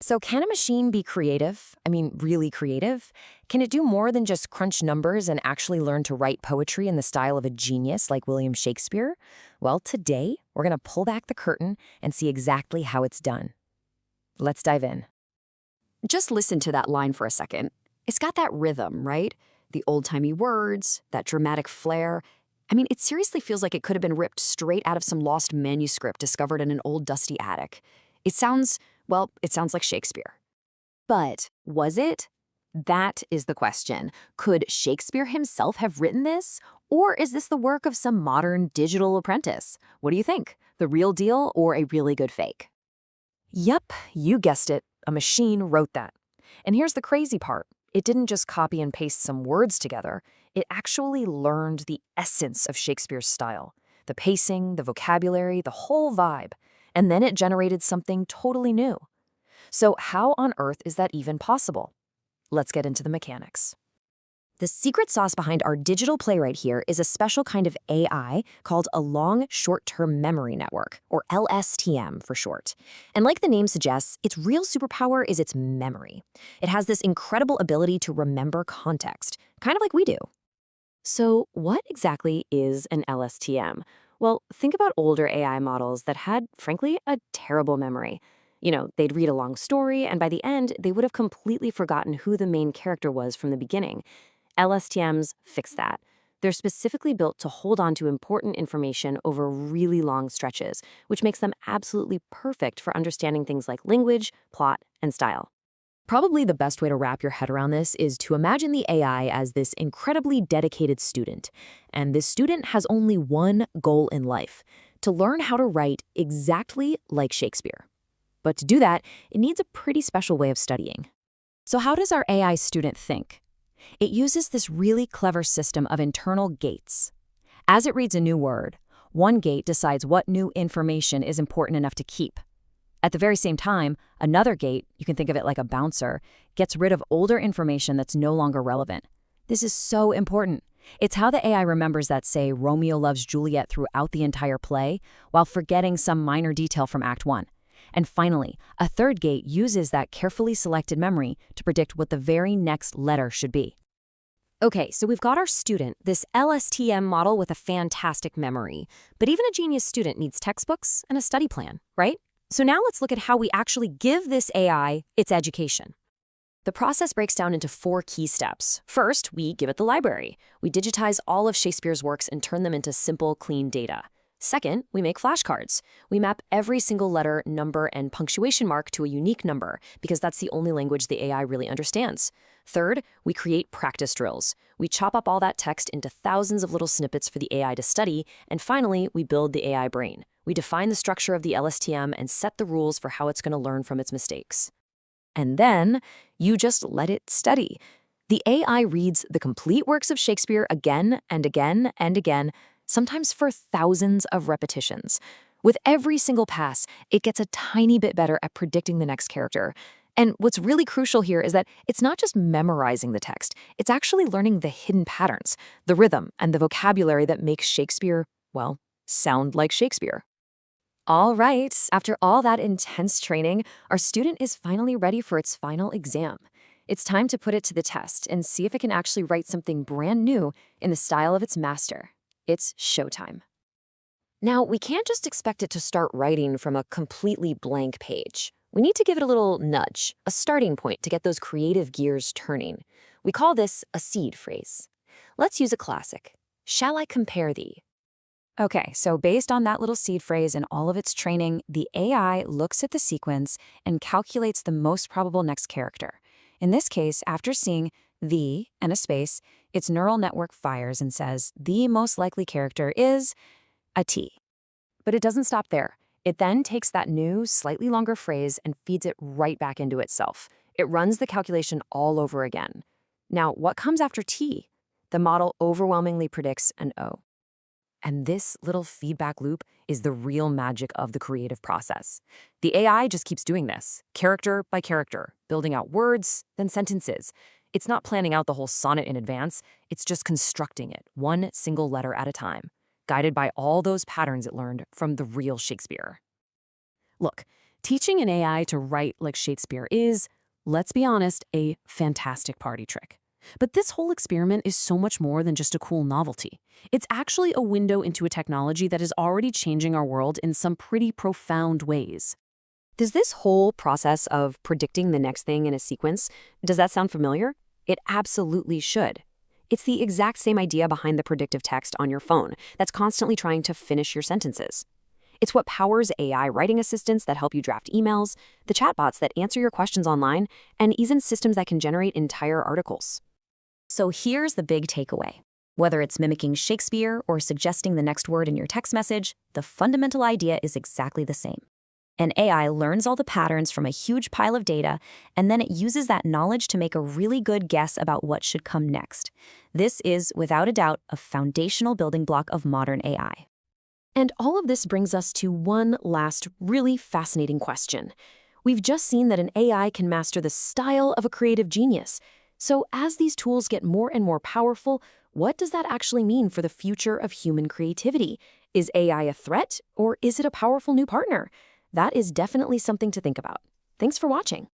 So can a machine be creative? I mean, really creative? Can it do more than just crunch numbers and actually learn to write poetry in the style of a genius like William Shakespeare? Well, today, we're going to pull back the curtain and see exactly how it's done. Let's dive in. Just listen to that line for a second. It's got that rhythm, right? The old-timey words, that dramatic flair. I mean, it seriously feels like it could have been ripped straight out of some lost manuscript discovered in an old dusty attic. It sounds like Shakespeare. But was it? That is the question. Could Shakespeare himself have written this? Or is this the work of some modern digital apprentice? What do you think? The real deal or a really good fake? Yep, you guessed it. A machine wrote that. And here's the crazy part. It didn't just copy and paste some words together. It actually learned the essence of Shakespeare's style. The pacing, the vocabulary, the whole vibe. And then it generated something totally new. So how on earth is that even possible? Let's get into the mechanics. The secret sauce behind our digital playwright here is a special kind of AI called a long short-term memory network, or LSTM for short. And like the name suggests, its real superpower is its memory. It has this incredible ability to remember context, kind of like we do. So what exactly is an LSTM? Well, think about older AI models that had, frankly, a terrible memory. They'd read a long story, and by the end, they would have completely forgotten who the main character was from the beginning. LSTMs fix that. They're specifically built to hold on to important information over really long stretches, which makes them absolutely perfect for understanding things like language, plot, and style. Probably the best way to wrap your head around this is to imagine the AI as this incredibly dedicated student. And this student has only one goal in life: to learn how to write exactly like Shakespeare. But to do that, it needs a pretty special way of studying. So how does our AI student think? It uses this really clever system of internal gates. As it reads a new word, one gate decides what new information is important enough to keep. At the very same time, another gate, you can think of it like a bouncer, gets rid of older information that's no longer relevant. This is so important. It's how the AI remembers that, say, Romeo loves Juliet throughout the entire play, while forgetting some minor detail from Act 1. And finally, a third gate uses that carefully selected memory to predict what the very next letter should be. Okay, so we've got our student, this LSTM model with a fantastic memory. But even a genius student needs textbooks and a study plan, right? So now let's look at how we actually give this AI its education. The process breaks down into 4 key steps. First, we give it the library. We digitize all of Shakespeare's works and turn them into simple, clean data. Second, we make flashcards. We map every single letter, number, and punctuation mark to a unique number, because that's the only language the AI really understands. Third, we create practice drills. We chop up all that text into thousands of little snippets for the AI to study. And finally, we build the AI brain. We define the structure of the LSTM and set the rules for how it's going to learn from its mistakes. And then, you just let it study. The AI reads the complete works of Shakespeare again and again and again, sometimes for thousands of repetitions. With every single pass, it gets a tiny bit better at predicting the next character. And what's really crucial here is that it's not just memorizing the text, it's actually learning the hidden patterns, the rhythm, and the vocabulary that makes Shakespeare, well, sound like Shakespeare. All right, after all that intense training, our student is finally ready for its final exam. It's time to put it to the test and see if it can actually write something brand new in the style of its master. It's showtime. Now, we can't just expect it to start writing from a completely blank page. We need to give it a little nudge, a starting point to get those creative gears turning. We call this a seed phrase. Let's use a classic. Shall I compare thee? Okay, so based on that little seed phrase and all of its training, the AI looks at the sequence and calculates the most probable next character. In this case, after seeing the and a space, its neural network fires and says the most likely character is a T. But it doesn't stop there. It then takes that new, slightly longer phrase and feeds it right back into itself. It runs the calculation all over again. Now, what comes after T? The model overwhelmingly predicts an O. And this little feedback loop is the real magic of the creative process. The AI just keeps doing this, character by character, building out words, then sentences. It's not planning out the whole sonnet in advance, it's just constructing it, one single letter at a time, guided by all those patterns it learned from the real Shakespeare. Look, Teaching an AI to write like Shakespeare is, let's be honest, a fantastic party trick. But this whole experiment is so much more than just a cool novelty. It's actually a window into a technology that is already changing our world in some pretty profound ways. Does this whole process of predicting the next thing in a sequence, does that sound familiar? It absolutely should. It's the exact same idea behind the predictive text on your phone that's constantly trying to finish your sentences. It's what powers AI writing assistants that help you draft emails, the chatbots that answer your questions online, and even systems that can generate entire articles. So here's the big takeaway. Whether it's mimicking Shakespeare or suggesting the next word in your text message, the fundamental idea is exactly the same. An AI learns all the patterns from a huge pile of data, and then it uses that knowledge to make a really good guess about what should come next. This is, without a doubt, a foundational building block of modern AI. And all of this brings us to one last really fascinating question. We've just seen that an AI can master the style of a creative genius. So as these tools get more and more powerful, what does that actually mean for the future of human creativity? Is AI a threat, or is it a powerful new partner? That is definitely something to think about. Thanks for watching.